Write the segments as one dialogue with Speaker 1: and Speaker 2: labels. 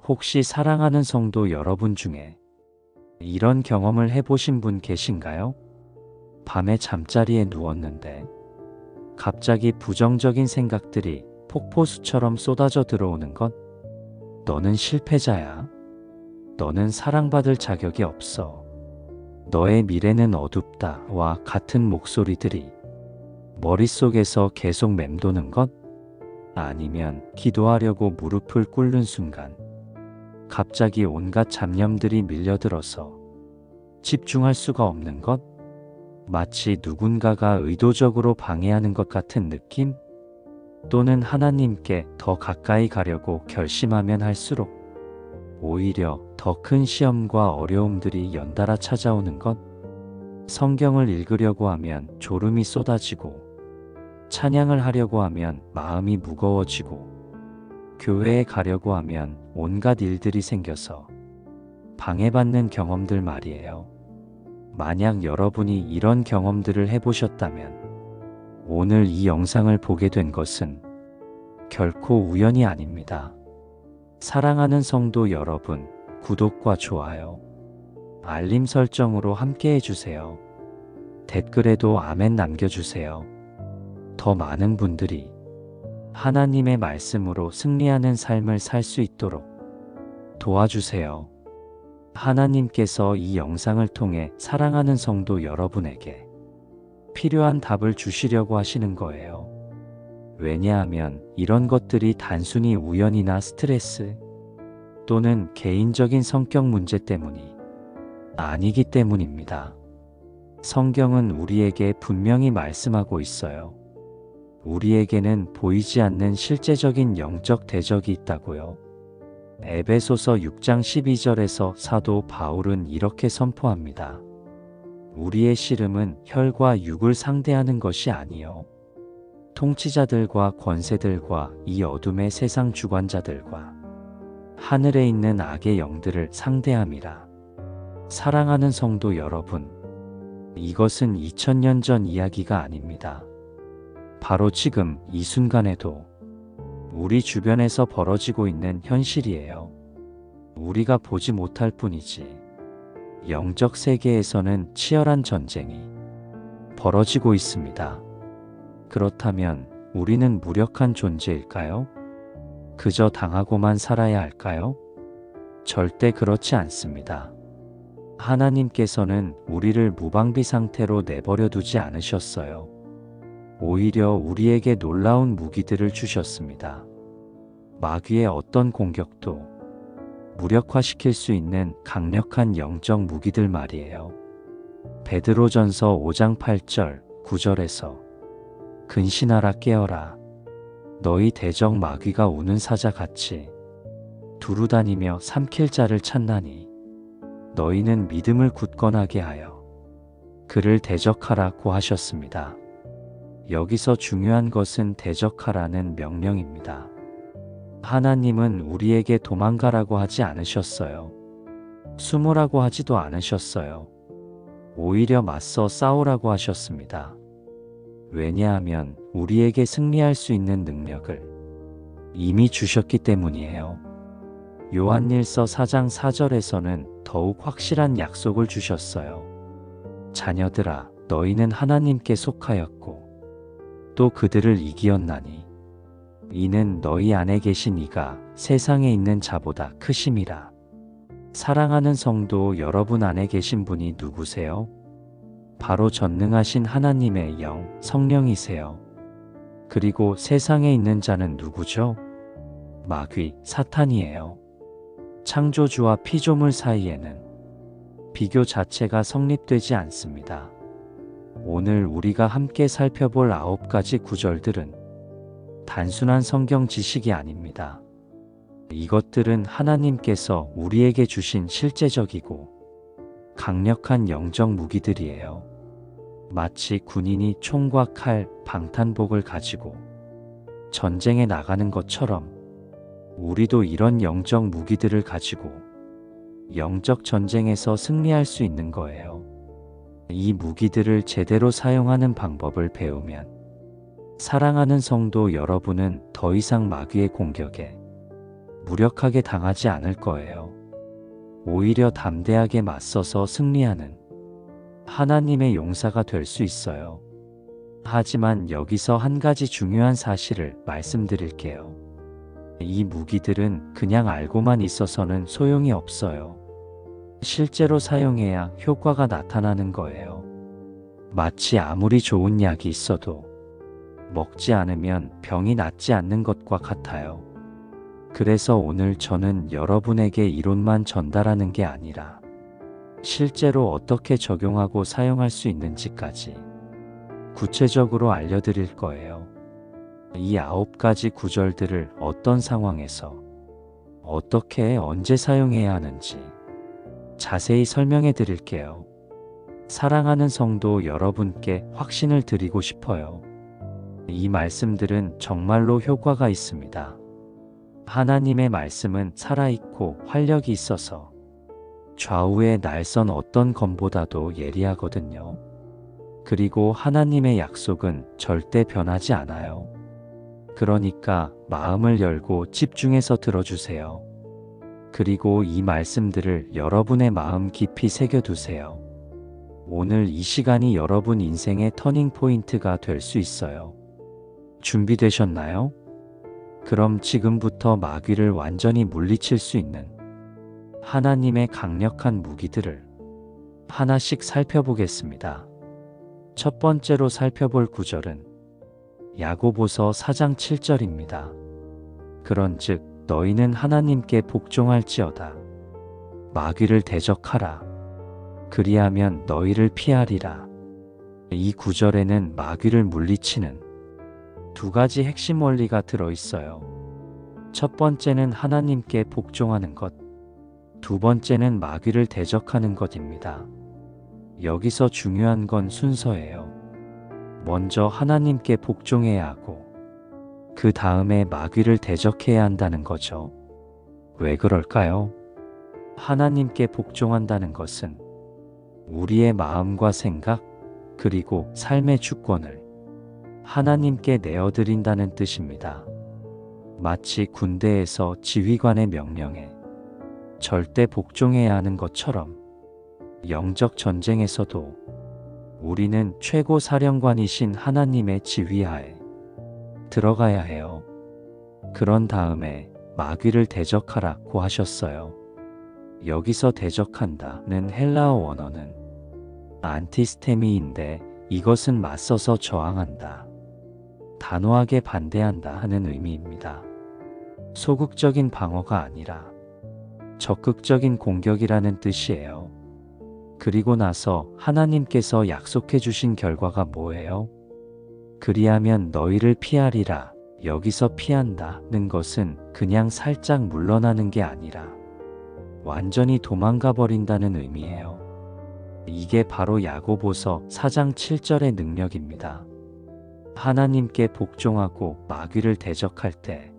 Speaker 1: 혹시 사랑하는 성도 여러분 중에 이런 경험을 해보신 분 계신가요? 밤에 잠자리에 누웠는데 갑자기 부정적인 생각들이 폭포수처럼 쏟아져 들어오는 것? 너는 실패자야. 너는 사랑받을 자격이 없어. 너의 미래는 어둡다. 와 같은 목소리들이 머릿속에서 계속 맴도는 것? 아니면 기도하려고 무릎을 꿇는 순간 갑자기 온갖 잡념들이 밀려들어서 집중할 수가 없는 것? 마치 누군가가 의도적으로 방해하는 것 같은 느낌? 또는 하나님께 더 가까이 가려고 결심하면 할수록 오히려 더 큰 시험과 어려움들이 연달아 찾아오는 것? 성경을 읽으려고 하면 졸음이 쏟아지고, 찬양을 하려고 하면 마음이 무거워지고, 교회에 가려고 하면 온갖 일들이 생겨서 방해받는 경험들 말이에요. 만약 여러분이 이런 경험들을 해보셨다면 오늘 이 영상을 보게 된 것은 결코 우연이 아닙니다. 사랑하는 성도 여러분, 구독과 좋아요, 알림 설정으로 함께 해주세요. 댓글에도 아멘 남겨주세요. 더 많은 분들이 하나님의 말씀으로 승리하는 삶을 살 수 있도록 도와주세요. 하나님께서 이 영상을 통해 사랑하는 성도 여러분에게 필요한 답을 주시려고 하시는 거예요. 왜냐하면 이런 것들이 단순히 우연이나 스트레스 또는 개인적인 성격 문제 때문이 아니기 때문입니다. 성경은 우리에게 분명히 말씀하고 있어요. 우리에게는 보이지 않는 실제적인 영적 대적이 있다고요. 에베소서 6장 12절에서 사도 바울은 이렇게 선포합니다. 우리의 씨름은 혈과 육을 상대하는 것이 아니요 통치자들과 권세들과 이 어둠의 세상 주관자들과 하늘에 있는 악의 영들을 상대함이라. 사랑하는 성도 여러분, 이것은 2000년 전 이야기가 아닙니다. 바로 지금 이 순간에도 우리 주변에서 벌어지고 있는 현실이에요. 우리가 보지 못할 뿐이지 영적 세계에서는 치열한 전쟁이 벌어지고 있습니다. 그렇다면 우리는 무력한 존재일까요? 그저 당하고만 살아야 할까요? 절대 그렇지 않습니다. 하나님께서는 우리를 무방비 상태로 내버려 두지 않으셨어요. 오히려 우리에게 놀라운 무기들을 주셨습니다. 마귀의 어떤 공격도 무력화시킬 수 있는 강력한 영적 무기들 말이에요. 베드로전서 5장 8절, 9절에서 근신하라 깨어라. 너희 대적 마귀가 우는 사자같이 두루다니며 삼킬 자를 찾나니 너희는 믿음을 굳건하게 하여 그를 대적하라고 하셨습니다. 여기서 중요한 것은 대적하라는 명령입니다. 하나님은 우리에게 도망가라고 하지 않으셨어요. 숨으라고 하지도 않으셨어요. 오히려 맞서 싸우라고 하셨습니다. 왜냐하면 우리에게 승리할 수 있는 능력을 이미 주셨기 때문이에요. 요한일서 4장 4절에서는 더욱 확실한 약속을 주셨어요. 자녀들아, 너희는 하나님께 속하였고 또 그들을 이기었나니 이는 너희 안에 계신 이가 세상에 있는 자보다 크심이라. 사랑하는 성도 여러분 안에 계신 분이 누구세요? 바로 전능하신 하나님의 영, 성령이세요. 그리고 세상에 있는 자는 누구죠? 마귀, 사탄이에요. 창조주와 피조물 사이에는 비교 자체가 성립되지 않습니다. 오늘 우리가 함께 살펴볼 9가지 구절들은 단순한 성경 지식이 아닙니다. 이것들은 하나님께서 우리에게 주신 실제적이고 강력한 영적 무기들이에요. 마치 군인이 총과 칼, 방탄복을 가지고 전쟁에 나가는 것처럼 우리도 이런 영적 무기들을 가지고 영적 전쟁에서 승리할 수 있는 거예요. 이 무기들을 제대로 사용하는 방법을 배우면 사랑하는 성도 여러분은 더 이상 마귀의 공격에 무력하게 당하지 않을 거예요. 오히려 담대하게 맞서서 승리하는 하나님의 용사가 될 수 있어요. 하지만 여기서 한 가지 중요한 사실을 말씀드릴게요. 이 무기들은 그냥 알고만 있어서는 소용이 없어요. 실제로 사용해야 효과가 나타나는 거예요. 마치 아무리 좋은 약이 있어도 먹지 않으면 병이 낫지 않는 것과 같아요. 그래서 오늘 저는 여러분에게 이론만 전달하는 게 아니라 실제로 어떻게 적용하고 사용할 수 있는지까지 구체적으로 알려드릴 거예요. 이 9가지 구절들을 어떤 상황에서 어떻게 언제 사용해야 하는지 자세히 설명해 드릴게요. 사랑하는 성도 여러분께 확신을 드리고 싶어요. 이 말씀들은 정말로 효과가 있습니다. 하나님의 말씀은 살아있고 활력이 있어서 좌우의 날선 어떤 검보다도 예리하거든요. 그리고 하나님의 약속은 절대 변하지 않아요. 그러니까 마음을 열고 집중해서 들어주세요. 그리고 이 말씀들을 여러분의 마음 깊이 새겨두세요. 오늘 이 시간이 여러분 인생의 터닝 포인트가 될 수 있어요. 준비되셨나요? 그럼 지금부터 마귀를 완전히 물리칠 수 있는 하나님의 강력한 무기들을 하나씩 살펴보겠습니다. 첫 번째로 살펴볼 구절은 야고보서 4장 7절입니다. 그런즉 너희는 하나님께 복종할지어다. 마귀를 대적하라. 그리하면 너희를 피하리라. 이 구절에는 마귀를 물리치는 2가지 핵심 원리가 들어있어요. 첫 번째는 하나님께 복종하는 것, 두 번째는 마귀를 대적하는 것입니다. 여기서 중요한 건 순서예요. 먼저 하나님께 복종해야 하고 그 다음에 마귀를 대적해야 한다는 거죠. 왜 그럴까요? 하나님께 복종한다는 것은 우리의 마음과 생각 그리고 삶의 주권을 하나님께 내어드린다는 뜻입니다. 마치 군대에서 지휘관의 명령에 절대 복종해야 하는 것처럼 영적 전쟁에서도 우리는 최고 사령관이신 하나님의 지휘하에 들어가야 해요. 그런 다음에 마귀를 대적하라고 하셨어요. 여기서 대적한다는 헬라어 원어는 안티스테미인데 이것은 맞서서 저항한다, 단호하게 반대한다 하는 의미입니다. 소극적인 방어가 아니라 적극적인 공격이라는 뜻이에요. 그리고 나서 하나님께서 약속해 주신 결과가 뭐예요? 그리하면 너희를 피하리라. 여기서 피한다는 것은 그냥 살짝 물러나는 게 아니라 완전히 도망가 버린다는 의미예요. 이게 바로 야고보서 4장 7절의 능력입니다. 하나님께 복종하고 마귀를 대적할 때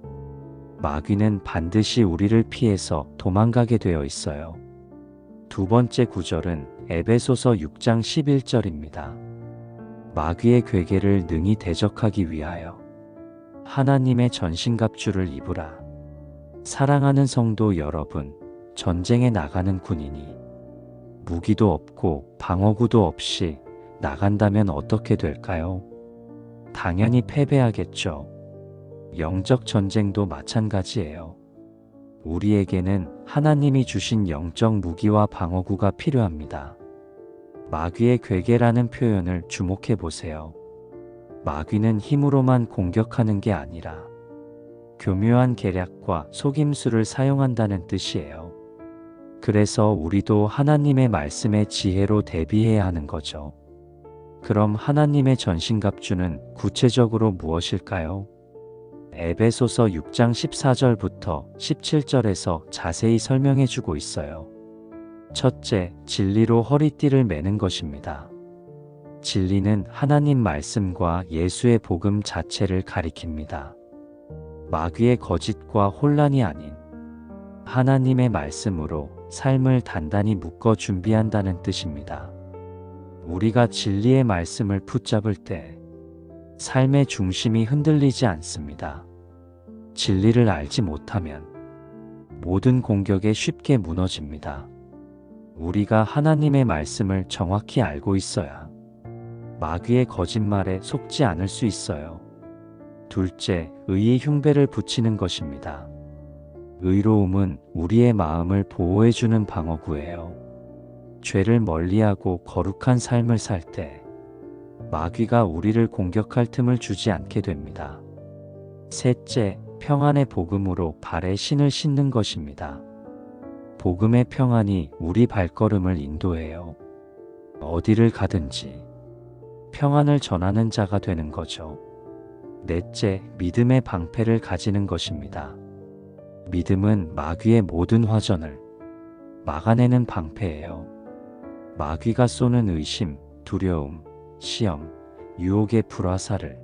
Speaker 1: 마귀는 반드시 우리를 피해서 도망가게 되어 있어요. 두 번째 구절은 에베소서 6장 11절입니다. 마귀의 괴계를 능히 대적하기 위하여 하나님의 전신갑주를 입으라. 사랑하는 성도 여러분, 전쟁에 나가는 군인이 무기도 없고 방어구도 없이 나간다면 어떻게 될까요? 당연히 패배하겠죠. 영적 전쟁도 마찬가지예요. 우리에게는 하나님이 주신 영적 무기와 방어구가 필요합니다. 마귀의 괴계라는 표현을 주목해 보세요. 마귀는 힘으로만 공격하는 게 아니라 교묘한 계략과 속임수를 사용한다는 뜻이에요. 그래서 우리도 하나님의 말씀의 지혜로 대비해야 하는 거죠. 그럼 하나님의 전신갑주는 구체적으로 무엇일까요? 에베소서 6장 14절부터 17절에서 자세히 설명해 주고 있어요. 첫째, 진리로 허리띠를 매는 것입니다. 진리는 하나님 말씀과 예수의 복음 자체를 가리킵니다. 마귀의 거짓과 혼란이 아닌 하나님의 말씀으로 삶을 단단히 묶어 준비한다는 뜻입니다. 우리가 진리의 말씀을 붙잡을 때 삶의 중심이 흔들리지 않습니다. 진리를 알지 못하면 모든 공격에 쉽게 무너집니다. 우리가 하나님의 말씀을 정확히 알고 있어야 마귀의 거짓말에 속지 않을 수 있어요. 둘째, 의의 흉배를 붙이는 것입니다. 의로움은 우리의 마음을 보호해주는 방어구예요. 죄를 멀리하고 거룩한 삶을 살 때 마귀가 우리를 공격할 틈을 주지 않게 됩니다. 셋째, 평안의 복음으로 발에 신을 신는 것입니다. 복음의 평안이 우리 발걸음을 인도해요. 어디를 가든지 평안을 전하는 자가 되는 거죠. 넷째, 믿음의 방패를 가지는 것입니다. 믿음은 마귀의 모든 화전을 막아내는 방패예요. 마귀가 쏘는 의심, 두려움, 시험, 유혹의 불화살을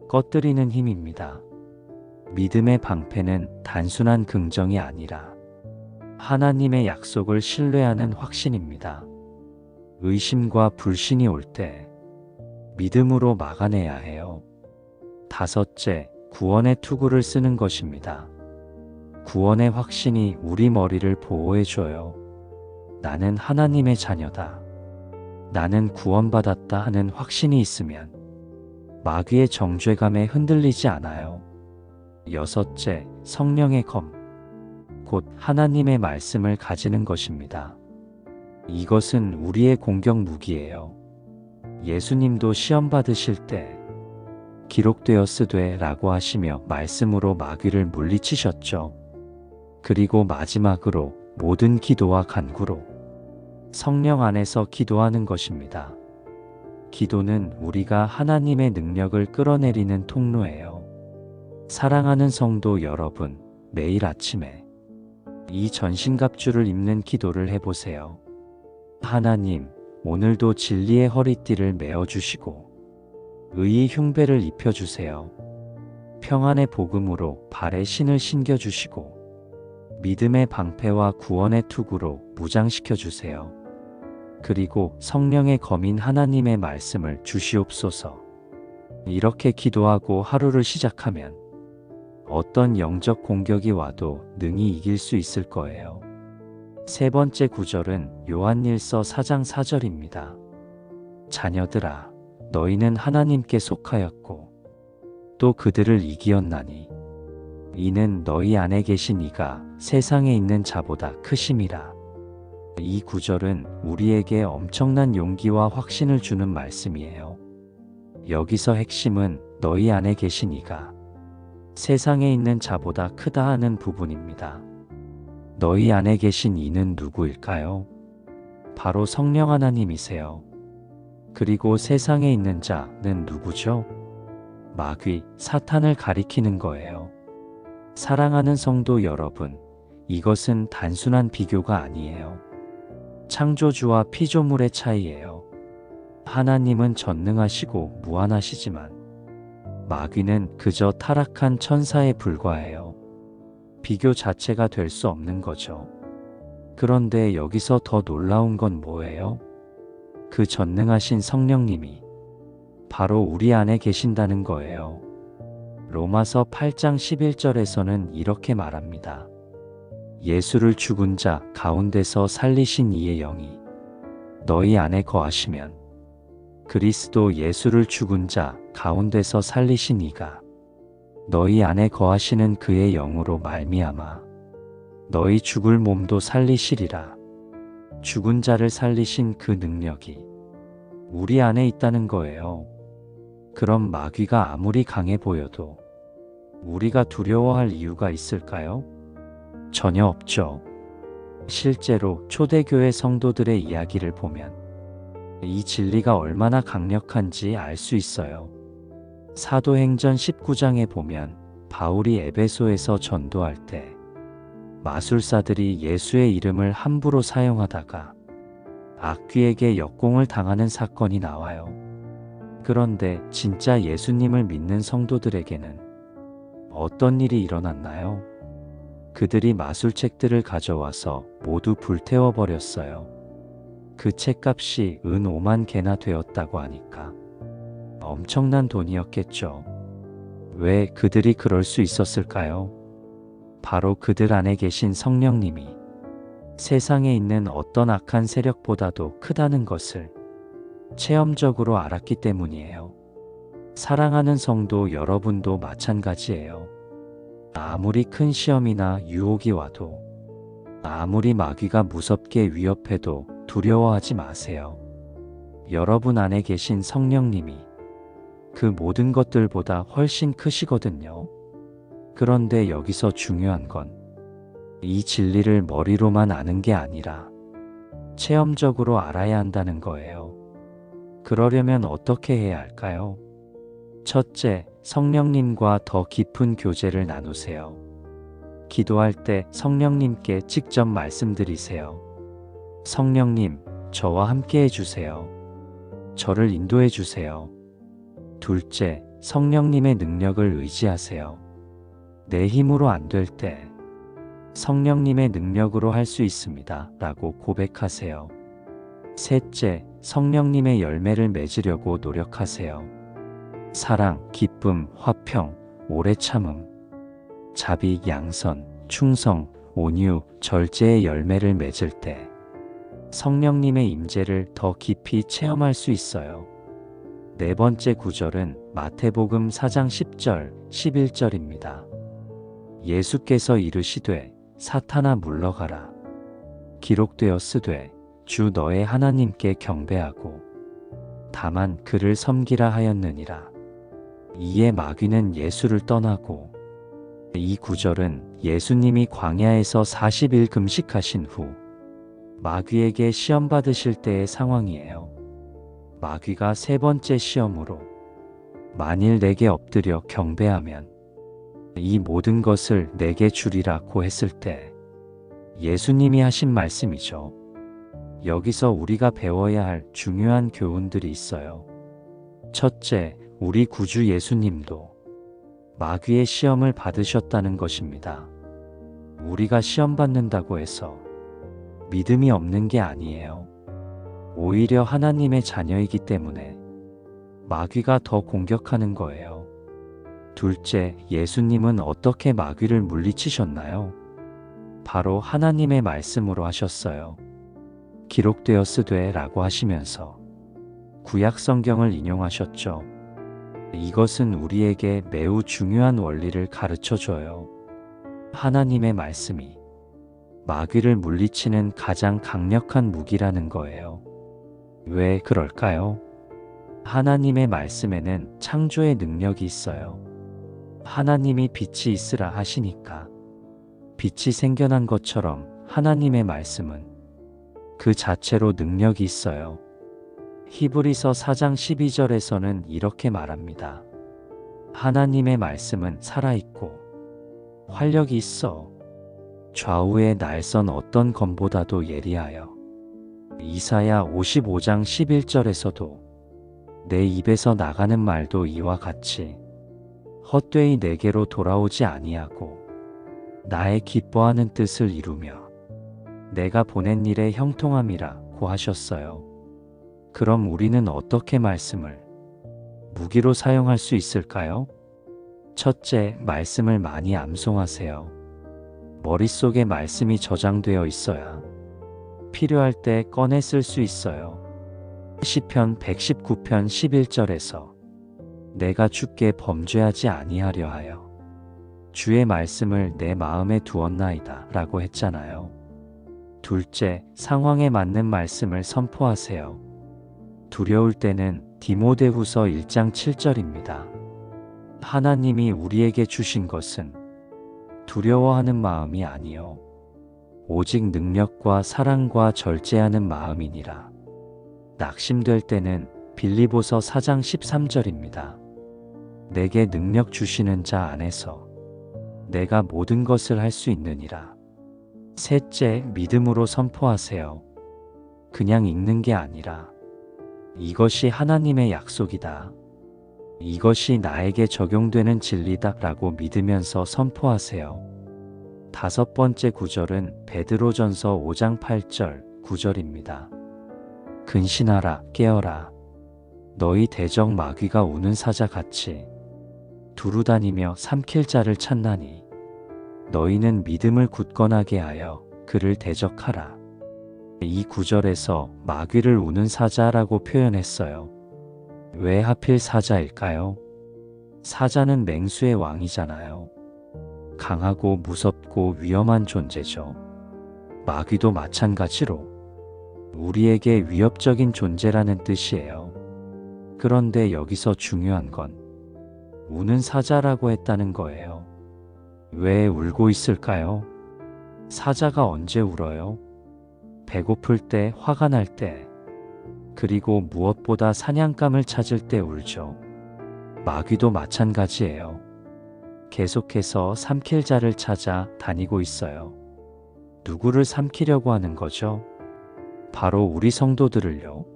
Speaker 1: 꺼뜨리는 힘입니다. 믿음의 방패는 단순한 긍정이 아니라 하나님의 약속을 신뢰하는 확신입니다. 의심과 불신이 올 때 믿음으로 막아내야 해요. 다섯째, 구원의 투구를 쓰는 것입니다. 구원의 확신이 우리 머리를 보호해줘요. 나는 하나님의 자녀다. 나는 구원받았다 하는 확신이 있으면 마귀의 정죄감에 흔들리지 않아요. 여섯째, 성령의 검, 곧 하나님의 말씀을 가지는 것입니다. 이것은 우리의 공격 무기예요. 예수님도 시험 받으실 때 기록되었으되 라고 하시며 말씀으로 마귀를 물리치셨죠. 그리고 마지막으로 모든 기도와 간구로 성령 안에서 기도하는 것입니다. 기도는 우리가 하나님의 능력을 끌어내리는 통로예요. 사랑하는 성도 여러분, 매일 아침에 이 전신갑주를 입는 기도를 해보세요. 하나님, 오늘도 진리의 허리띠를 메어주시고 의의 흉배를 입혀주세요. 평안의 복음으로 발에 신을 신겨주시고 믿음의 방패와 구원의 투구로 무장시켜주세요. 그리고 성령의 검인 하나님의 말씀을 주시옵소서. 이렇게 기도하고 하루를 시작하면 어떤 영적 공격이 와도 능히 이길 수 있을 거예요. 세 번째 구절은 요한일서 4장 4절입니다. 자녀들아, 너희는 하나님께 속하였고 또 그들을 이기었나니 이는 너희 안에 계신 이가 세상에 있는 자보다 크심이라. 이 구절은 우리에게 엄청난 용기와 확신을 주는 말씀이에요. 여기서 핵심은 너희 안에 계신 이가 세상에 있는 자보다 크다 하는 부분입니다. 너희 안에 계신 이는 누구일까요? 바로 성령 하나님이세요. 그리고 세상에 있는 자는 누구죠? 마귀, 사탄을 가리키는 거예요. 사랑하는 성도 여러분, 이것은 단순한 비교가 아니에요. 창조주와 피조물의 차이예요. 하나님은 전능하시고 무한하시지만 마귀는 그저 타락한 천사에 불과해요. 비교 자체가 될 수 없는 거죠. 그런데 여기서 더 놀라운 건 뭐예요? 그 전능하신 성령님이 바로 우리 안에 계신다는 거예요. 로마서 8장 11절에서는 이렇게 말합니다. 예수를 죽은 자 가운데서 살리신 이의 영이 너희 안에 거하시면 그리스도 예수를 죽은 자 가운데서 살리신 이가 너희 안에 거하시는 그의 영으로 말미암아 너희 죽을 몸도 살리시리라. 죽은 자를 살리신 그 능력이 우리 안에 있다는 거예요. 그럼 마귀가 아무리 강해 보여도 우리가 두려워할 이유가 있을까요? 전혀 없죠. 실제로 초대교회 성도들의 이야기를 보면 이 진리가 얼마나 강력한지 알 수 있어요. 사도행전 19장에 보면 바울이 에베소에서 전도할 때 마술사들이 예수의 이름을 함부로 사용하다가 악귀에게 역공을 당하는 사건이 나와요. 그런데 진짜 예수님을 믿는 성도들에게는 어떤 일이 일어났나요? 그들이 마술책들을 가져와서 모두 불태워버렸어요. 그 책값이 은 5만 개나 되었다고 하니까 엄청난 돈이었겠죠. 왜 그들이 그럴 수 있었을까요? 바로 그들 안에 계신 성령님이 세상에 있는 어떤 악한 세력보다도 크다는 것을 체험적으로 알았기 때문이에요. 사랑하는 성도 여러분도 마찬가지예요. 아무리 큰 시험이나 유혹이 와도, 아무리 마귀가 무섭게 위협해도 두려워하지 마세요. 여러분 안에 계신 성령님이 그 모든 것들보다 훨씬 크시거든요. 그런데 여기서 중요한 건 이 진리를 머리로만 아는 게 아니라 체험적으로 알아야 한다는 거예요. 그러려면 어떻게 해야 할까요? 첫째, 성령님과 더 깊은 교제를 나누세요. 기도할 때 성령님께 직접 말씀드리세요. 성령님, 저와 함께 해주세요. 저를 인도해 주세요. 둘째, 성령님의 능력을 의지하세요. 내 힘으로 안 될 때 성령님의 능력으로 할 수 있습니다. 라고 고백하세요. 셋째, 성령님의 열매를 맺으려고 노력하세요. 사랑, 기쁨, 화평, 오래 참음, 자비, 양선, 충성, 온유, 절제의 열매를 맺을 때 성령님의 임재를 더 깊이 체험할 수 있어요. 네 번째 구절은 마태복음 4장 10절, 11절입니다. 예수께서 이르시되 사탄아 물러가라. 기록되었으되 주 너의 하나님께 경배하고 다만 그를 섬기라 하였느니라. 이에 마귀는 예수를 떠나고, 이 구절은 예수님이 광야에서 40일 금식하신 후 마귀에게 시험 받으실 때의 상황이에요. 마귀가 세 번째 시험으로 만일 내게 엎드려 경배하면 이 모든 것을 내게 주리라고 했을 때 예수님이 하신 말씀이죠. 여기서 우리가 배워야 할 중요한 교훈들이 있어요. 첫째, 우리 구주 예수님도 마귀의 시험을 받으셨다는 것입니다. 우리가 시험 받는다고 해서 믿음이 없는 게 아니에요. 오히려 하나님의 자녀이기 때문에 마귀가 더 공격하는 거예요. 둘째, 예수님은 어떻게 마귀를 물리치셨나요? 바로 하나님의 말씀으로 하셨어요. 기록되었으되 라고 하시면서 구약 성경을 인용하셨죠. 이것은 우리에게 매우 중요한 원리를 가르쳐 줘요. 하나님의 말씀이 마귀를 물리치는 가장 강력한 무기라는 거예요. 왜 그럴까요? 하나님의 말씀에는 창조의 능력이 있어요. 하나님이 빛이 있으라 하시니까 빛이 생겨난 것처럼 하나님의 말씀은 그 자체로 능력이 있어요. 히브리서 4장 12절에서는 이렇게 말합니다. 하나님의 말씀은 살아있고 활력이 있어 좌우의 날선 어떤 검보다도 예리하여. 이사야 55장 11절에서도 내 입에서 나가는 말도 이와 같이 헛되이 내게로 돌아오지 아니하고 나의 기뻐하는 뜻을 이루며 내가 보낸 일에 형통함이라고 하셨어요. 그럼 우리는 어떻게 말씀을 무기로 사용할 수 있을까요? 첫째, 말씀을 많이 암송하세요. 머릿속에 말씀이 저장되어 있어야 필요할 때 꺼내 쓸 수 있어요. 시편 119편 11절에서 내가 주께 범죄하지 아니하려 하여 주의 말씀을 내 마음에 두었나이다 라고 했잖아요. 둘째, 상황에 맞는 말씀을 선포하세요. 두려울 때는 디모데후서 1장 7절입니다. 하나님이 우리에게 주신 것은 두려워하는 마음이 아니요 오직 능력과 사랑과 절제하는 마음이니라. 낙심될 때는 빌립보서 4장 13절입니다. 내게 능력 주시는 자 안에서 내가 모든 것을 할 수 있느니라. 셋째, 믿음으로 선포하세요. 그냥 읽는 게 아니라 이것이 하나님의 약속이다. 이것이 나에게 적용되는 진리다 라고 믿으면서 선포하세요. 다섯 번째 구절은 베드로전서 5장 8절 9절입니다. 근신하라 깨어라. 너희 대적 마귀가 우는 사자 같이 두루다니며 삼킬 자를 찾나니 너희는 믿음을 굳건하게 하여 그를 대적하라. 이 구절에서 마귀를 우는 사자라고 표현했어요. 왜 하필 사자일까요? 사자는 맹수의 왕이잖아요. 강하고 무섭고 위험한 존재죠. 마귀도 마찬가지로 우리에게 위협적인 존재라는 뜻이에요. 그런데 여기서 중요한 건 우는 사자라고 했다는 거예요. 왜 울고 있을까요? 사자가 언제 울어요? 배고플 때, 화가 날 때, 그리고 무엇보다 사냥감을 찾을 때 울죠. 마귀도 마찬가지예요. 계속해서 삼킬 자를 찾아 다니고 있어요. 누구를 삼키려고 하는 거죠? 바로 우리 성도들을요.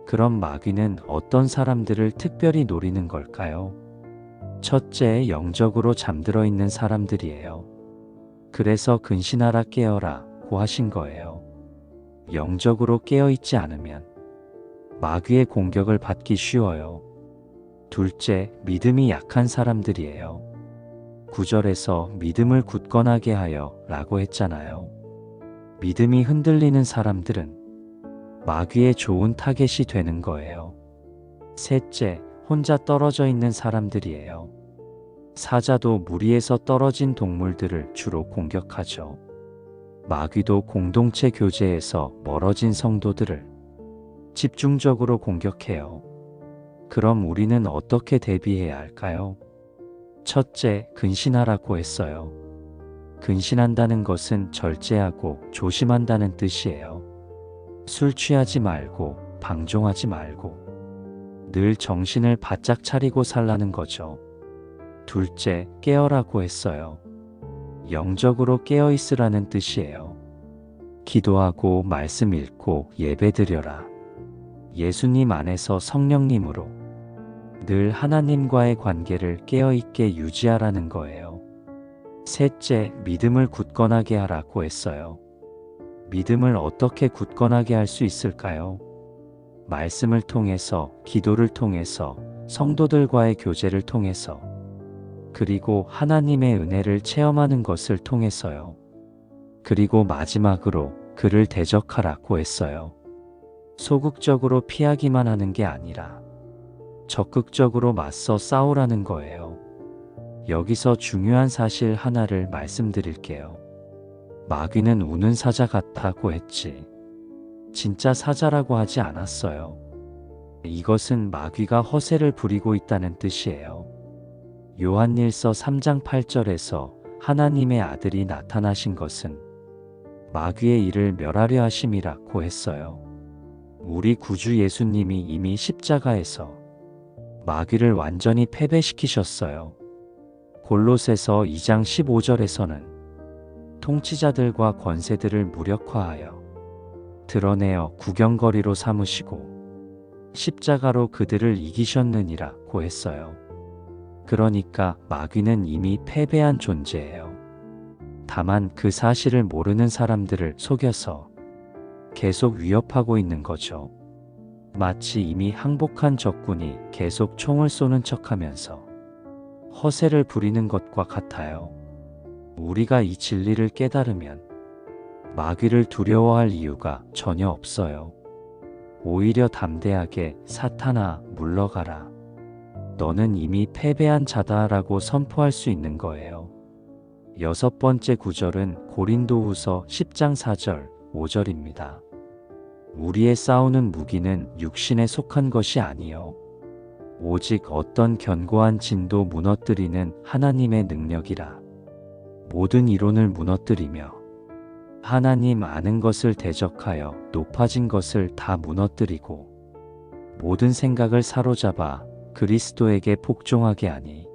Speaker 1: 그럼 마귀는 어떤 사람들을 특별히 노리는 걸까요? 첫째, 영적으로 잠들어 있는 사람들이에요. 그래서 근신하라 깨어라 고 하신 거예요. 영적으로 깨어있지 않으면 마귀의 공격을 받기 쉬워요. 둘째, 믿음이 약한 사람들이에요. 9절에서 믿음을 굳건하게 하여 라고 했잖아요. 믿음이 흔들리는 사람들은 마귀의 좋은 타겟이 되는 거예요. 셋째, 혼자 떨어져 있는 사람들이에요. 사자도 무리에서 떨어진 동물들을 주로 공격하죠. 마귀도 공동체 교제에서 멀어진 성도들을 집중적으로 공격해요. 그럼 우리는 어떻게 대비해야 할까요? 첫째, 근신하라고 했어요. 근신한다는 것은 절제하고 조심한다는 뜻이에요. 술 취하지 말고 방종하지 말고 늘 정신을 바짝 차리고 살라는 거죠. 둘째, 깨어라고 했어요. 영적으로 깨어있으라는 뜻이에요. 기도하고 말씀 읽고 예배드려라. 예수님 안에서 성령님으로 늘 하나님과의 관계를 깨어있게 유지하라는 거예요. 셋째, 믿음을 굳건하게 하라고 했어요. 믿음을 어떻게 굳건하게 할 수 있을까요? 말씀을 통해서, 기도를 통해서, 성도들과의 교제를 통해서, 그리고 하나님의 은혜를 체험하는 것을 통해서요. 그리고 마지막으로 그를 대적하라고 했어요. 소극적으로 피하기만 하는 게 아니라 적극적으로 맞서 싸우라는 거예요. 여기서 중요한 사실 하나를 말씀드릴게요. 마귀는 우는 사자 같다고 했지 진짜 사자라고 하지 않았어요. 이것은 마귀가 허세를 부리고 있다는 뜻이에요. 요한일서 3장 8절에서 하나님의 아들이 나타나신 것은 마귀의 일을 멸하려 하심이라고 했어요. 우리 구주 예수님이 이미 십자가에서 마귀를 완전히 패배시키셨어요. 골로새서 2장 15절에서는 통치자들과 권세들을 무력화하여 드러내어 구경거리로 삼으시고 십자가로 그들을 이기셨느니라고 했어요. 그러니까 마귀는 이미 패배한 존재예요. 다만 그 사실을 모르는 사람들을 속여서 계속 위협하고 있는 거죠. 마치 이미 항복한 적군이 계속 총을 쏘는 척하면서 허세를 부리는 것과 같아요. 우리가 이 진리를 깨달으면 마귀를 두려워할 이유가 전혀 없어요. 오히려 담대하게 사탄아 물러가라. 너는 이미 패배한 자다라고 선포할 수 있는 거예요. 여섯 번째 구절은 고린도후서 10장 4절, 5절입니다. 우리의 싸우는 무기는 육신에 속한 것이 아니요 오직 어떤 견고한 진도 무너뜨리는 하나님의 능력이라. 모든 이론을 무너뜨리며 하나님 아는 것을 대적하여 높아진 것을 다 무너뜨리고 모든 생각을 사로잡아 그리스도에게 복종하게 하니.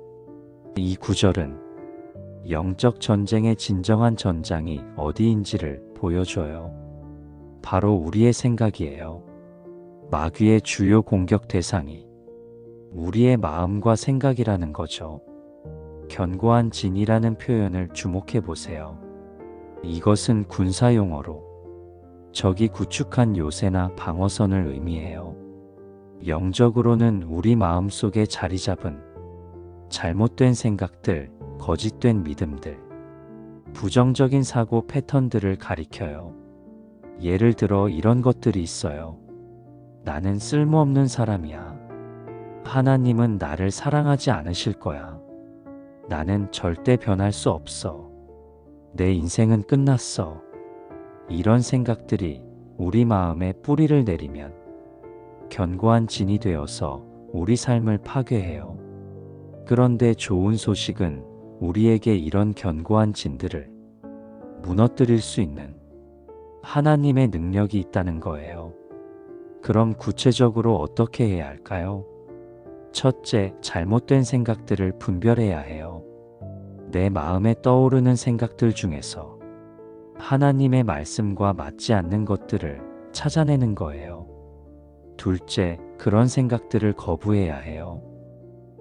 Speaker 1: 이 구절은 영적 전쟁의 진정한 전장이 어디인지를 보여줘요. 바로 우리의 생각이에요. 마귀의 주요 공격 대상이 우리의 마음과 생각이라는 거죠. 견고한 진이라는 표현을 주목해 보세요. 이것은 군사용어로 적이 구축한 요새나 방어선을 의미해요. 영적으로는 우리 마음속에 자리 잡은 잘못된 생각들, 거짓된 믿음들, 부정적인 사고 패턴들을 가리켜요. 예를 들어 이런 것들이 있어요. 나는 쓸모없는 사람이야. 하나님은 나를 사랑하지 않으실 거야. 나는 절대 변할 수 없어. 내 인생은 끝났어. 이런 생각들이 우리 마음에 뿌리를 내리면 견고한 진이 되어서 우리 삶을 파괴해요. 그런데 좋은 소식은 우리에게 이런 견고한 진들을 무너뜨릴 수 있는 하나님의 능력이 있다는 거예요. 그럼 구체적으로 어떻게 해야 할까요? 첫째, 잘못된 생각들을 분별해야 해요. 내 마음에 떠오르는 생각들 중에서 하나님의 말씀과 맞지 않는 것들을 찾아내는 거예요. 둘째, 그런 생각들을 거부해야 해요.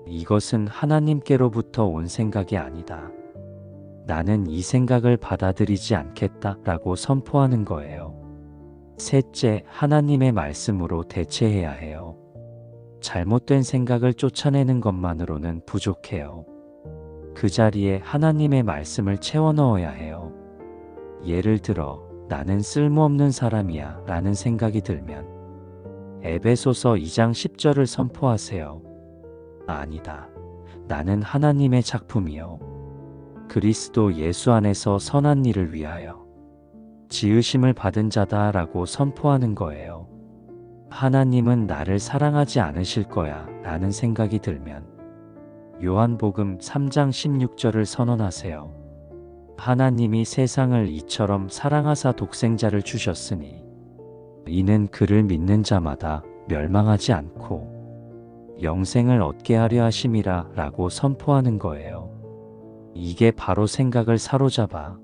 Speaker 1: 이것은 하나님께로부터 온 생각이 아니다. 나는 이 생각을 받아들이지 않겠다 라고 선포하는 거예요. 셋째, 하나님의 말씀으로 대체해야 해요. 잘못된 생각을 쫓아내는 것만으로는 부족해요. 그 자리에 하나님의 말씀을 채워 넣어야 해요. 예를 들어 나는 쓸모없는 사람이야 라는 생각이 들면 에베소서 2장 10절을 선포하세요. 아니다. 나는 하나님의 작품이요. 그리스도 예수 안에서 선한 일을 위하여 지으심을 받은 자다 라고 선포하는 거예요. 하나님은 나를 사랑하지 않으실 거야 라는 생각이 들면 요한복음 3장 16절을 선언하세요. 하나님이 세상을 이처럼 사랑하사 독생자를 주셨으니 이는 그를 믿는 자마다 멸망하지 않고 영생을 얻게 하려 하심이라 라고 선포하는 거예요. 이게 바로 생각을 사로잡아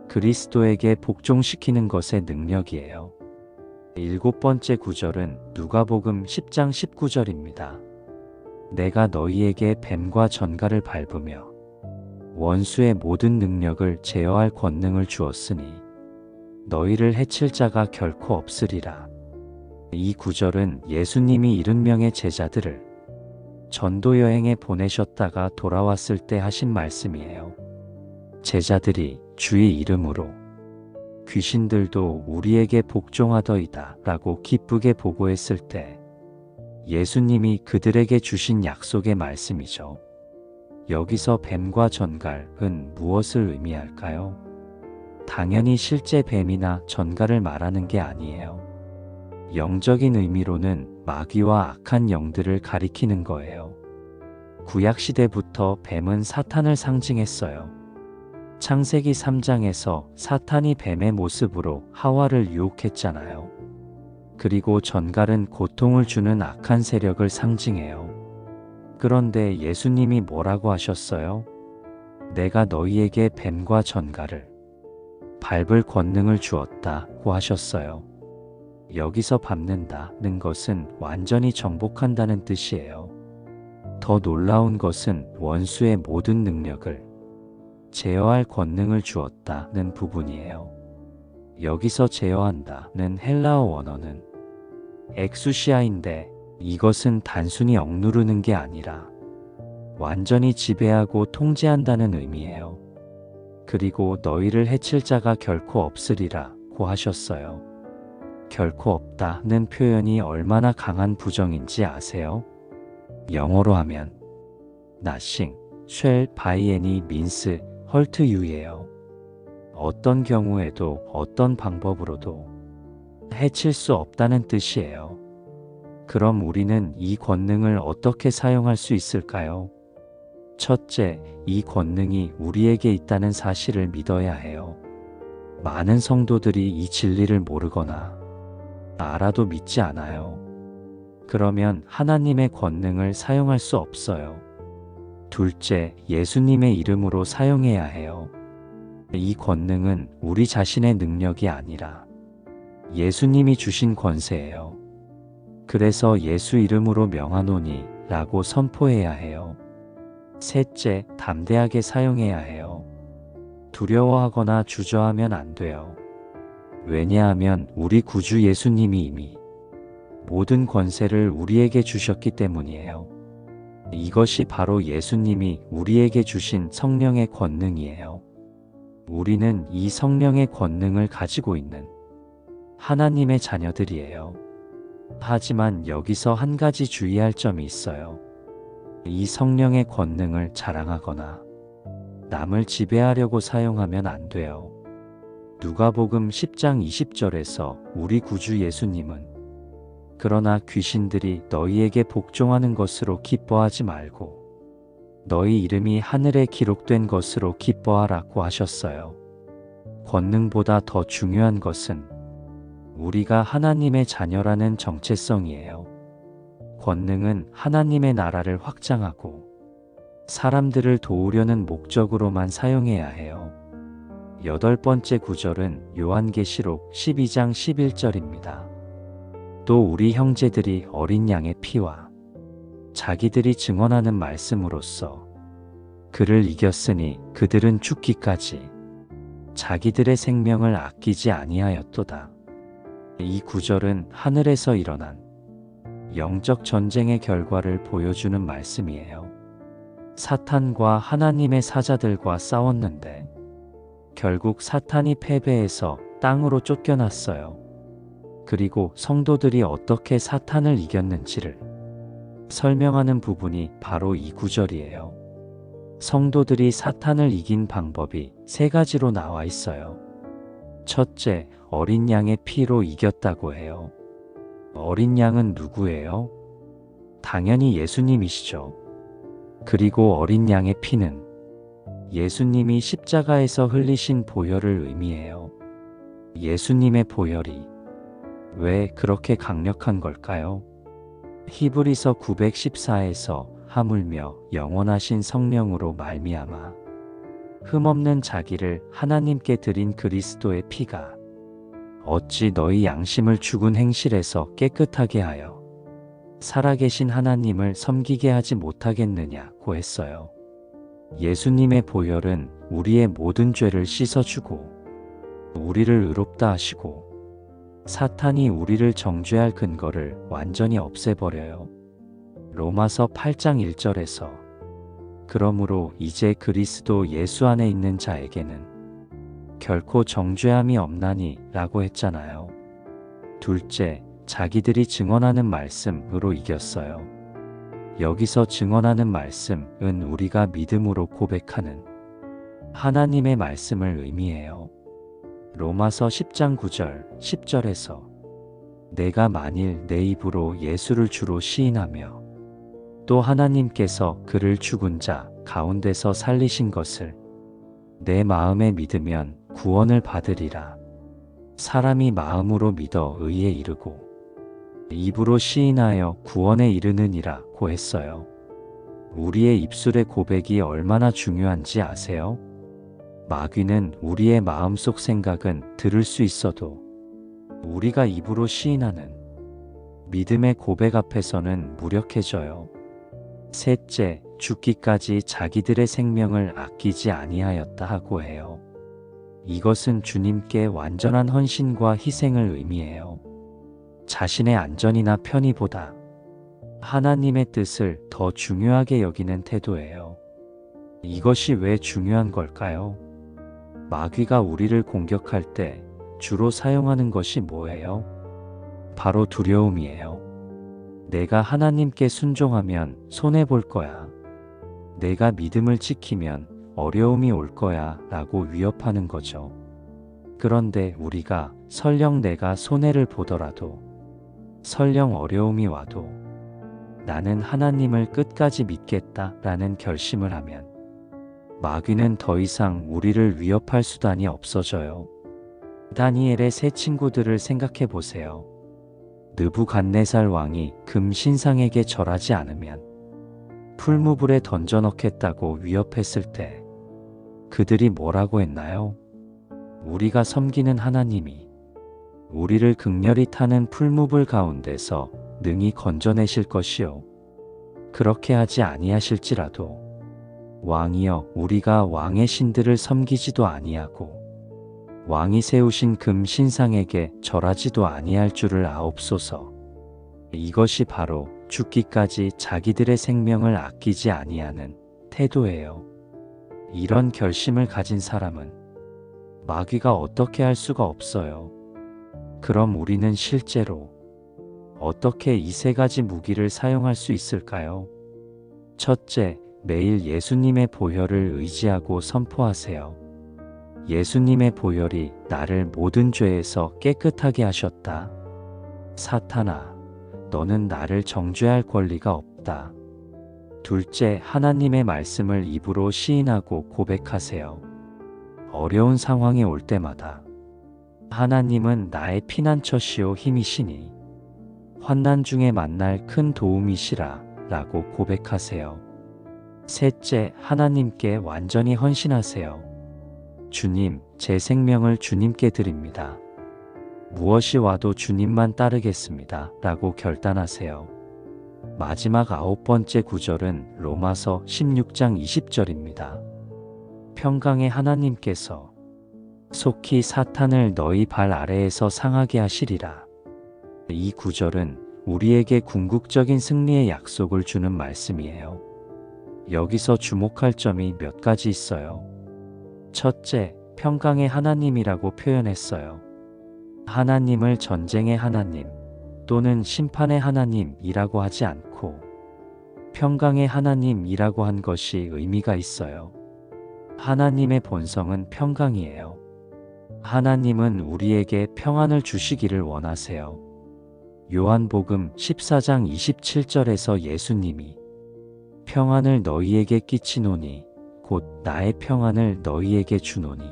Speaker 1: 그리스도에게 복종시키는 것의 능력이에요. 일곱 번째 구절은 누가복음 10장 19절입니다. 내가 너희에게 뱀과 전갈을 밟으며 원수의 모든 능력을 제어할 권능을 주었으니 너희를 해칠 자가 결코 없으리라. 이 구절은 예수님이 70명의 제자들을 전도 여행에 보내셨다가 돌아왔을 때 하신 말씀이에요. 제자들이 주의 이름으로 귀신들도 우리에게 복종하더이다 라고 기쁘게 보고했을 때 예수님이 그들에게 주신 약속의 말씀이죠. 여기서 뱀과 전갈은 무엇을 의미할까요? 당연히 실제 뱀이나 전갈을 말하는 게 아니에요. 영적인 의미로는 마귀와 악한 영들을 가리키는 거예요. 구약시대부터 뱀은 사탄을 상징했어요. 창세기 3장에서 사탄이 뱀의 모습으로 하와를 유혹했잖아요. 그리고 전갈은 고통을 주는 악한 세력을 상징해요. 그런데 예수님이 뭐라고 하셨어요? 내가 너희에게 뱀과 전갈을 밟을 권능을 주었다고 하셨어요. 여기서 밟는다는 것은 완전히 정복한다는 뜻이에요. 더 놀라운 것은 원수의 모든 능력을 제어할 권능을 주었다는 부분이에요. 여기서 제어한다는 헬라어 원어는 엑수시아인데 이것은 단순히 억누르는 게 아니라 완전히 지배하고 통제한다는 의미예요. 그리고 너희를 해칠 자가 결코 없으리라고 하셨어요. 결코 없다는 표현이 얼마나 강한 부정인지 아세요? 영어로 하면 nothing, shall by any means hurt you예요. 어떤 경우에도 어떤 방법으로도 해칠 수 없다는 뜻이에요. 그럼 우리는 이 권능을 어떻게 사용할 수 있을까요? 첫째, 이 권능이 우리에게 있다는 사실을 믿어야 해요. 많은 성도들이 이 진리를 모르거나 알아도 믿지 않아요. 그러면 하나님의 권능을 사용할 수 없어요. 둘째, 예수님의 이름으로 사용해야 해요. 이 권능은 우리 자신의 능력이 아니라 예수님이 주신 권세예요. 그래서 예수 이름으로 명하노니 라고 선포해야 해요. 셋째, 담대하게 사용해야 해요. 두려워하거나 주저하면 안 돼요. 왜냐하면 우리 구주 예수님이 이미 모든 권세를 우리에게 주셨기 때문이에요. 이것이 바로 예수님이 우리에게 주신 성령의 권능이에요. 우리는 이 성령의 권능을 가지고 있는 하나님의 자녀들이에요. 하지만 여기서 한 가지 주의할 점이 있어요. 이 성령의 권능을 자랑하거나 남을 지배하려고 사용하면 안 돼요. 누가복음 10장 20절에서 우리 구주 예수님은 그러나 귀신들이 너희에게 복종하는 것으로 기뻐하지 말고 너희 이름이 하늘에 기록된 것으로 기뻐하라고 하셨어요. 권능보다 더 중요한 것은 우리가 하나님의 자녀라는 정체성이에요. 권능은 하나님의 나라를 확장하고 사람들을 도우려는 목적으로만 사용해야 해요. 8번째 구절은 요한계시록 12장 11절입니다. 또 우리 형제들이 어린 양의 피와 자기들이 증언하는 말씀으로써 그를 이겼으니 그들은 죽기까지 자기들의 생명을 아끼지 아니하였도다. 이 구절은 하늘에서 일어난 영적 전쟁의 결과를 보여주는 말씀이에요. 사탄과 하나님의 사자들과 싸웠는데 결국 사탄이 패배해서 땅으로 쫓겨났어요. 그리고 성도들이 어떻게 사탄을 이겼는지를 설명하는 부분이 바로 이 구절이에요. 성도들이 사탄을 이긴 방법이 3가지로 나와 있어요. 첫째, 어린 양의 피로 이겼다고 해요. 어린 양은 누구예요? 당연히 예수님이시죠. 그리고 어린 양의 피는 예수님이 십자가에서 흘리신 보혈을 의미해요. 예수님의 보혈이 왜 그렇게 강력한 걸까요? 히브리서 914에서 하물며 영원하신 성령으로 말미암아 흠없는 자기를 하나님께 드린 그리스도의 피가 어찌 너희 양심을 죽은 행실에서 깨끗하게 하여 살아계신 하나님을 섬기게 하지 못하겠느냐고 했어요. 예수님의 보혈은 우리의 모든 죄를 씻어주고 우리를 의롭다 하시고 사탄이 우리를 정죄할 근거를 완전히 없애버려요. 로마서 8장 1절에서 그러므로 이제 그리스도 예수 안에 있는 자에게는 결코 정죄함이 없나니 라고 했잖아요. 둘째, 자기들이 증언하는 말씀으로 이겼어요. 여기서 증언하는 말씀은 우리가 믿음으로 고백하는 하나님의 말씀을 의미해요. 로마서 10장 9절, 10절에서 내가 만일 내 입으로 예수를 주로 시인하며 또 하나님께서 그를 죽은 자 가운데서 살리신 것을 내 마음에 믿으면 구원을 받으리라. 사람이 마음으로 믿어 의에 이르고 입으로 시인하여 구원에 이르느니라고 했어요. 우리의 입술의 고백이 얼마나 중요한지 아세요? 마귀는 우리의 마음속 생각은 들을 수 있어도 우리가 입으로 시인하는 믿음의 고백 앞에서는 무력해져요. 셋째, 죽기까지 자기들의 생명을 아끼지 아니하였다 하고 해요. 이것은 주님께 완전한 헌신과 희생을 의미해요. 자신의 안전이나 편의보다 하나님의 뜻을 더 중요하게 여기는 태도예요. 이것이 왜 중요한 걸까요? 마귀가 우리를 공격할 때 주로 사용하는 것이 뭐예요? 바로 두려움이에요. 내가 하나님께 순종하면 손해볼 거야. 내가 믿음을 지키면 어려움이 올 거야 라고 위협하는 거죠. 그런데 우리가 설령 내가 손해를 보더라도 설령 어려움이 와도 나는 하나님을 끝까지 믿겠다 라는 결심을 하면 마귀는 더 이상 우리를 위협할 수단이 없어져요. 다니엘의 세 친구들을 생각해 보세요. 느부갓네살 왕이 금 신상에게 절하지 않으면 풀무불에 던져 넣겠다고 위협했을 때 그들이 뭐라고 했나요? 우리가 섬기는 하나님이 우리를 극렬히 타는 풀무불 가운데서 능히 건져내실 것이요. 그렇게 하지 아니하실지라도 왕이여 우리가 왕의 신들을 섬기지도 아니하고 왕이 세우신 금 신상에게 절하지도 아니할 줄을 아옵소서. 이것이 바로 죽기까지 자기들의 생명을 아끼지 아니하는 태도예요. 이런 결심을 가진 사람은 마귀가 어떻게 할 수가 없어요. 그럼 우리는 실제로 어떻게 이 세 가지 무기를 사용할 수 있을까요? 첫째, 매일 예수님의 보혈을 의지하고 선포하세요. 예수님의 보혈이 나를 모든 죄에서 깨끗하게 하셨다. 사탄아, 너는 나를 정죄할 권리가 없다. 둘째, 하나님의 말씀을 입으로 시인하고 고백하세요. 어려운 상황이 올 때마다 하나님은 나의 피난처시요 힘이시니 환난 중에 만날 큰 도움이시라 라고 고백하세요. 셋째, 하나님께 완전히 헌신하세요. 주님, 제 생명을 주님께 드립니다. 무엇이 와도 주님만 따르겠습니다 라고 결단하세요. 마지막 9번째 구절은 로마서 16장 20절입니다. 평강의 하나님께서 속히 사탄을 너희 발 아래에서 상하게 하시리라. 이 구절은 우리에게 궁극적인 승리의 약속을 주는 말씀이에요. 여기서 주목할 점이 몇 가지 있어요. 첫째, 평강의 하나님이라고 표현했어요. 하나님을 전쟁의 하나님 또는 심판의 하나님이라고 하지 않고 평강의 하나님이라고 한 것이 의미가 있어요. 하나님의 본성은 평강이에요. 하나님은 우리에게 평안을 주시기를 원하세요. 요한복음 14장 27절에서 예수님이 평안을 너희에게 끼치노니 곧 나의 평안을 너희에게 주노니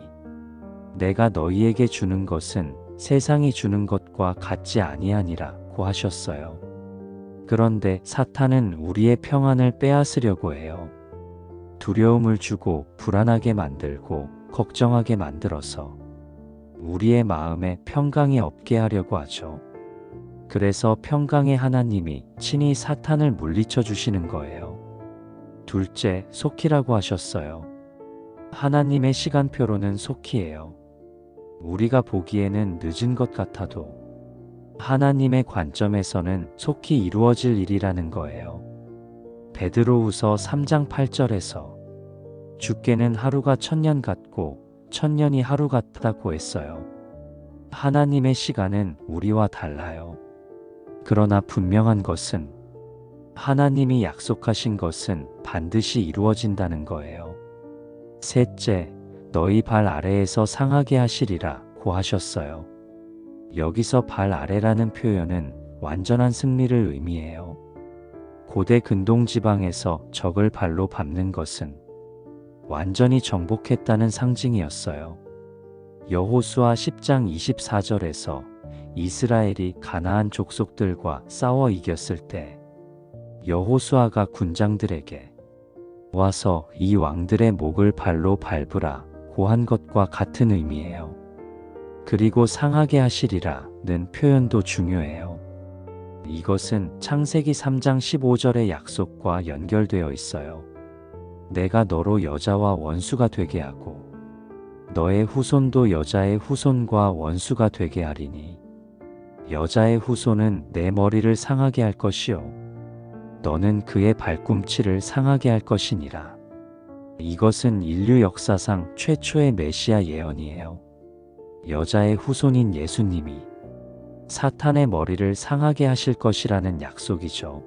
Speaker 1: 내가 너희에게 주는 것은 세상이 주는 것과 같지 아니하니라고 하셨어요. 그런데 사탄은 우리의 평안을 빼앗으려고 해요. 두려움을 주고 불안하게 만들고 걱정하게 만들어서 우리의 마음에 평강이 없게 하려고 하죠. 그래서 평강의 하나님이 친히 사탄을 물리쳐 주시는 거예요. 둘째, 속히라고 하셨어요. 하나님의 시간표로는 속히예요. 우리가 보기에는 늦은 것 같아도 하나님의 관점에서는 속히 이루어질 일이라는 거예요. 베드로후서 3장 8절에서 주께는 하루가 1000년 같고 1000년이 하루 같다고 했어요. 하나님의 시간은 우리와 달라요. 그러나 분명한 것은 하나님이 약속하신 것은 반드시 이루어진다는 거예요. 셋째, 너희 발 아래에서 상하게 하시리라 고 하셨어요. 여기서 발 아래라는 표현은 완전한 승리를 의미해요. 고대 근동 지방에서 적을 발로 밟는 것은 완전히 정복했다는 상징이었어요. 여호수아 10장 24절에서 이스라엘이 가나안 족속들과 싸워 이겼을 때 여호수아가 군장들에게 와서 이 왕들의 목을 발로 밟으라 고 한 것과 같은 의미예요. 그리고 상하게 하시리라는 표현도 중요해요. 이것은 창세기 3장 15절의 약속과 연결되어 있어요. 내가 너로 여자와 원수가 되게 하고 너의 후손도 여자의 후손과 원수가 되게 하리니 여자의 후손은 내 머리를 상하게 할 것이요 너는 그의 발꿈치를 상하게 할 것이니라. 이것은 인류 역사상 최초의 메시아 예언이에요. 여자의 후손인 예수님이 사탄의 머리를 상하게 하실 것이라는 약속이죠.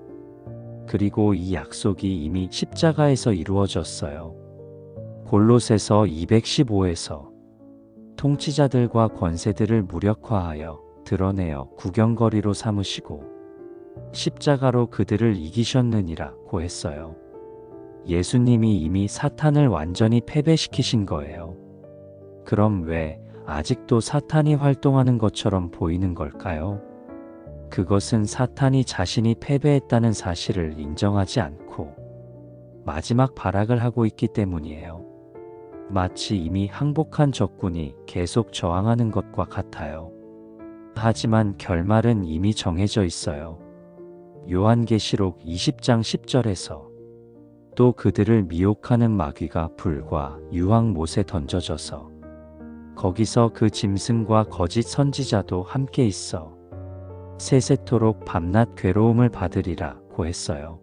Speaker 1: 그리고 이 약속이 이미 십자가에서 이루어졌어요. 골로새서 215에서 통치자들과 권세들을 무력화하여 드러내어 구경거리로 삼으시고 십자가로 그들을 이기셨느니라고 했어요. 예수님이 이미 사탄을 완전히 패배시키신 거예요. 그럼 왜 아직도 사탄이 활동하는 것처럼 보이는 걸까요? 그것은 사탄이 자신이 패배했다는 사실을 인정하지 않고 마지막 발악을 하고 있기 때문이에요. 마치 이미 항복한 적군이 계속 저항하는 것과 같아요. 하지만 결말은 이미 정해져 있어요. 요한계시록 20장 10절에서 또 그들을 미혹하는 마귀가 불과 유황못에 던져져서 거기서 그 짐승과 거짓 선지자도 함께 있어 세세토록 밤낮 괴로움을 받으리라고 했어요.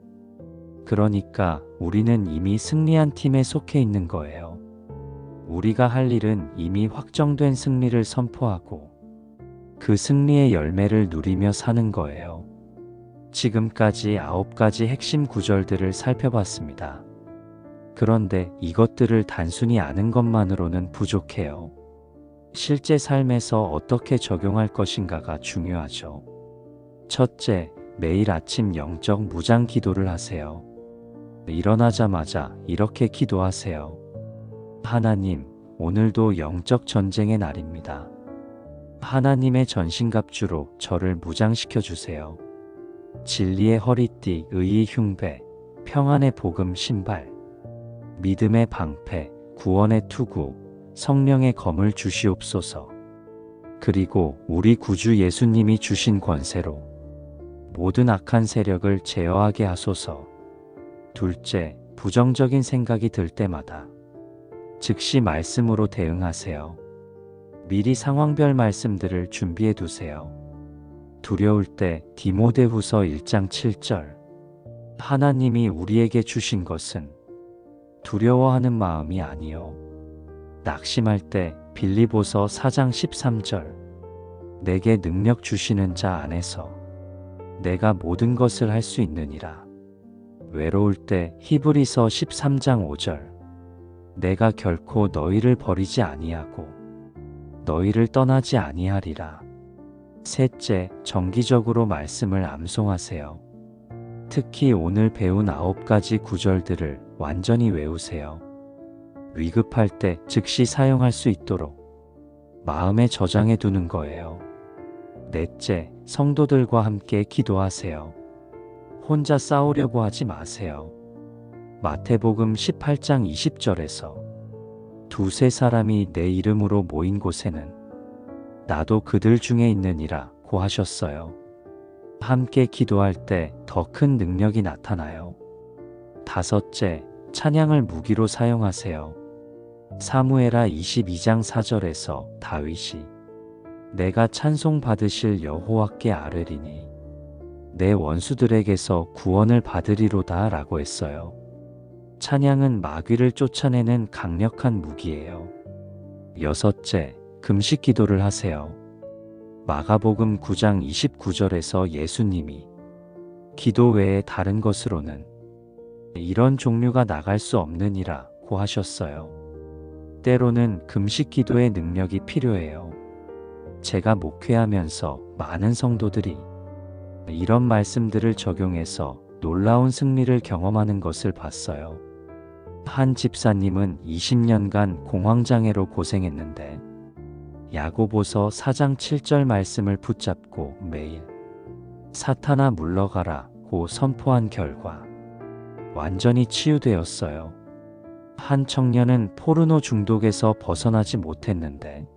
Speaker 1: 그러니까 우리는 이미 승리한 팀에 속해 있는 거예요. 우리가 할 일은 이미 확정된 승리를 선포하고 그 승리의 열매를 누리며 사는 거예요. 지금까지 9가지 핵심 구절들을 살펴봤습니다. 그런데 이것들을 단순히 아는 것만으로는 부족해요. 실제 삶에서 어떻게 적용할 것인가가 중요하죠. 첫째, 매일 아침 영적 무장 기도를 하세요. 일어나자마자 이렇게 기도하세요. 하나님, 오늘도 영적 전쟁의 날입니다. 하나님의 전신갑주로 저를 무장시켜 주세요. 진리의 허리띠, 의의 흉배, 평안의 복음 신발, 믿음의 방패, 구원의 투구, 성령의 검을 주시옵소서. 그리고 우리 구주 예수님이 주신 권세로 모든 악한 세력을 제어하게 하소서. 둘째, 부정적인 생각이 들 때마다 즉시 말씀으로 대응하세요. 미리 상황별 말씀들을 준비해 두세요. 두려울 때 디모데후서 1장 7절. 하나님이 우리에게 주신 것은 두려워하는 마음이 아니요 낙심할 때 빌립보서 4장 13절. 내게 능력 주시는 자 안에서 내가 모든 것을 할 수 있느니라. 외로울 때 히브리서 13장 5절. 내가 결코 너희를 버리지 아니하고 너희를 떠나지 아니하리라. 셋째, 정기적으로 말씀을 암송하세요. 특히 오늘 배운 9가지 구절들을 완전히 외우세요. 위급할 때 즉시 사용할 수 있도록 마음에 저장해 두는 거예요. 넷째, 성도들과 함께 기도하세요. 혼자 싸우려고 하지 마세요. 마태복음 18장 20절에서 두세 사람이 내 이름으로 모인 곳에는 나도 그들 중에 있느니라 고 하셨어요. 함께 기도할 때 더 큰 능력이 나타나요. 다섯째, 찬양을 무기로 사용하세요. 사무엘하 22장 4절에서 다윗이 내가 찬송 받으실 여호와께 아뢰리니 내 원수들에게서 구원을 받으리로다 라고 했어요. 찬양은 마귀를 쫓아내는 강력한 무기예요. 여섯째, 금식 기도를 하세요. 마가복음 9장 29절에서 예수님이 기도 외에 다른 것으로는 이런 종류가 나갈 수 없느니라 고 하셨어요. 때로는 금식 기도의 능력이 필요해요. 제가 목회하면서 많은 성도들이 이런 말씀들을 적용해서 놀라운 승리를 경험하는 것을 봤어요. 한 집사님은 20년간 공황장애로 고생했는데 야고보서 4장 7절 말씀을 붙잡고 매일 사탄아 물러가라 고 선포한 결과 완전히 치유되었어요. 한 청년은 포르노 중독에서 벗어나지 못했는데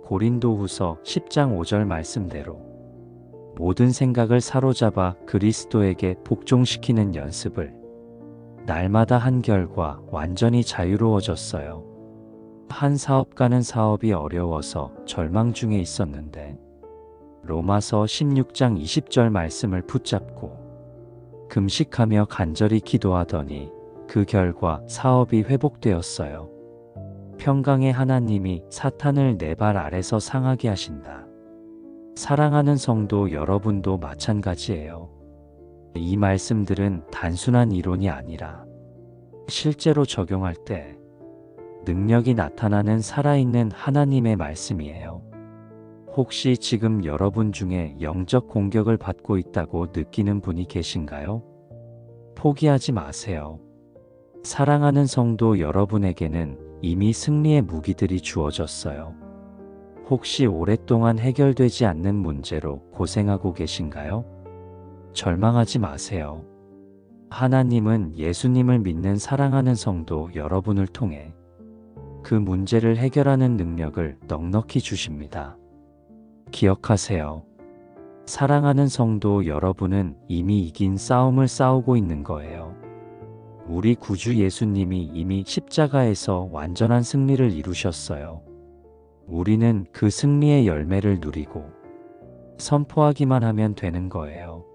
Speaker 1: 고린도후서 10장 5절 말씀대로 모든 생각을 사로잡아 그리스도에게 복종시키는 연습을 날마다 한 결과 완전히 자유로워졌어요. 한 사업가는 사업이 어려워서 절망 중에 있었는데 로마서 16장 20절 말씀을 붙잡고 금식하며 간절히 기도하더니 그 결과 사업이 회복되었어요. 평강의 하나님이 사탄을 내 발 아래서 상하게 하신다. 사랑하는 성도 여러분도 마찬가지예요. 이 말씀들은 단순한 이론이 아니라 실제로 적용할 때 능력이 나타나는 살아있는 하나님의 말씀이에요. 혹시 지금 여러분 중에 영적 공격을 받고 있다고 느끼는 분이 계신가요? 포기하지 마세요. 사랑하는 성도 여러분에게는 이미 승리의 무기들이 주어졌어요. 혹시 오랫동안 해결되지 않는 문제로 고생하고 계신가요? 절망하지 마세요. 하나님은 예수님을 믿는 사랑하는 성도 여러분을 통해 그 문제를 해결하는 능력을 넉넉히 주십니다. 기억하세요. 사랑하는 성도 여러분은 이미 이긴 싸움을 싸우고 있는 거예요. 우리 구주 예수님이 이미 십자가에서 완전한 승리를 이루셨어요. 우리는 그 승리의 열매를 누리고 선포하기만 하면 되는 거예요.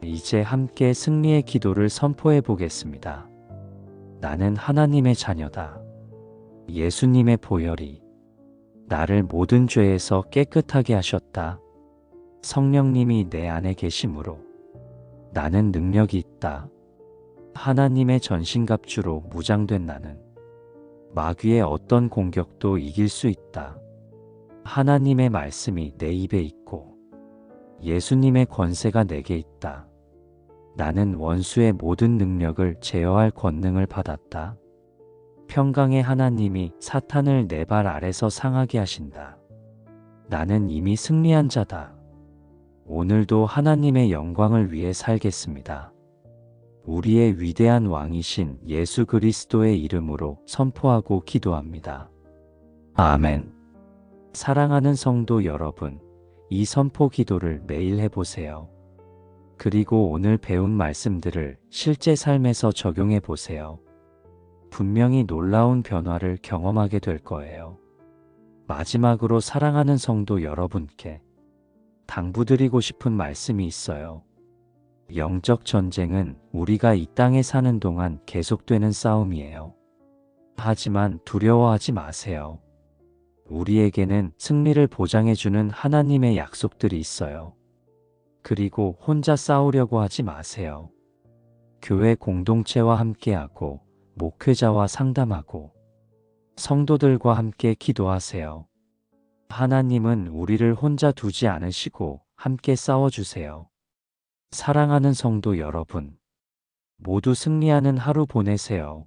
Speaker 1: 이제 함께 승리의 기도를 선포해 보겠습니다. 나는 하나님의 자녀다. 예수님의 보혈이 나를 모든 죄에서 깨끗하게 하셨다. 성령님이 내 안에 계심으로 나는 능력이 있다. 하나님의 전신갑주로 무장된 나는 마귀의 어떤 공격도 이길 수 있다. 하나님의 말씀이 내 입에 있고 예수님의 권세가 내게 있다. 나는 원수의 모든 능력을 제어할 권능을 받았다. 평강의 하나님이 사탄을 내 발 아래서 상하게 하신다. 나는 이미 승리한 자다. 오늘도 하나님의 영광을 위해 살겠습니다. 우리의 위대한 왕이신 예수 그리스도의 이름으로 선포하고 기도합니다. 아멘. 사랑하는 성도 여러분, 이 선포 기도를 매일 해보세요. 그리고 오늘 배운 말씀들을 실제 삶에서 적용해 보세요. 분명히 놀라운 변화를 경험하게 될 거예요. 마지막으로 사랑하는 성도 여러분께 당부드리고 싶은 말씀이 있어요. 영적 전쟁은 우리가 이 땅에 사는 동안 계속되는 싸움이에요. 하지만 두려워하지 마세요. 우리에게는 승리를 보장해주는 하나님의 약속들이 있어요. 그리고 혼자 싸우려고 하지 마세요. 교회 공동체와 함께하고 목회자와 상담하고 성도들과 함께 기도하세요. 하나님은 우리를 혼자 두지 않으시고 함께 싸워주세요. 사랑하는 성도 여러분, 모두 승리하는 하루 보내세요.